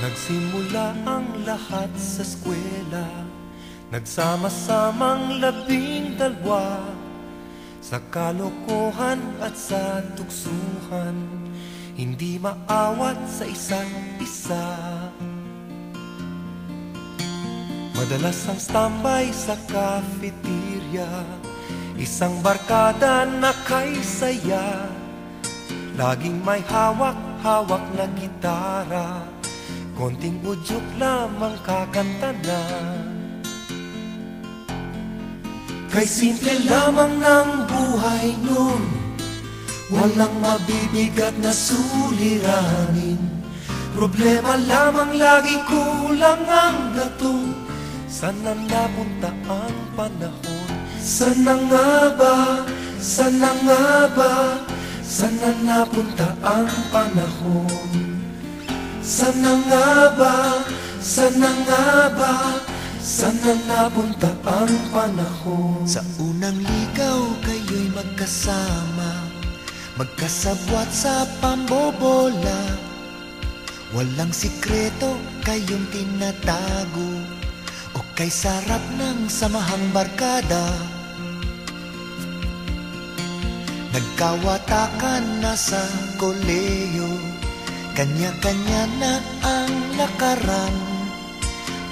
Nagsimula ang lahat sa eskwela, nagsama-samang 12 sa kalokohan at sa tuksuhan, hindi maawat sa isa't isa. Madalas ang standby sa cafeteria, isang barkada na kay saya, laging may hawak-hawak na gitara, konting udyok lamang kakanta na. Kay simple lamang ng buhay nun, walang mabibigat na suliranin. Problema lamang lagi kulang ang gatong. Sana napunta ang panahon? Sana nga ba? Sana nga ba? Sana napunta ang panahon? Sana nga ba? Sana nga ba? Sana napunta ang panahon? Sa unang ligaw kayo'y magkasama, magkasabwat sa pambobola. Walang sikreto kayong tinatago, o kay sarap ng samahang barkada. Nagkawatakan na sa koleyo, kanya-kanya na ang lakaran.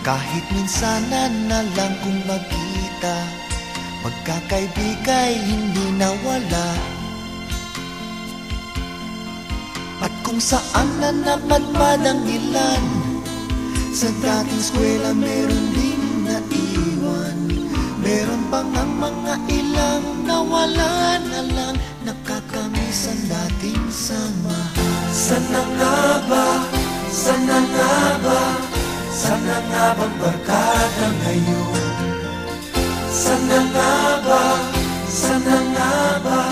Kahit minsanan na lang kung magkita, magkakaibigay hindi nawala. At kung saan na napadpad ang ilan, sa dating eskwela meron ding naiwan. Meron pang ang mga ilang nawala na lang, nakakamiss ang dating samahan. Sana nga ba? Sana nga ba? Sana nga bang barkada ngayon? Sana nga ba? Sana nga ba?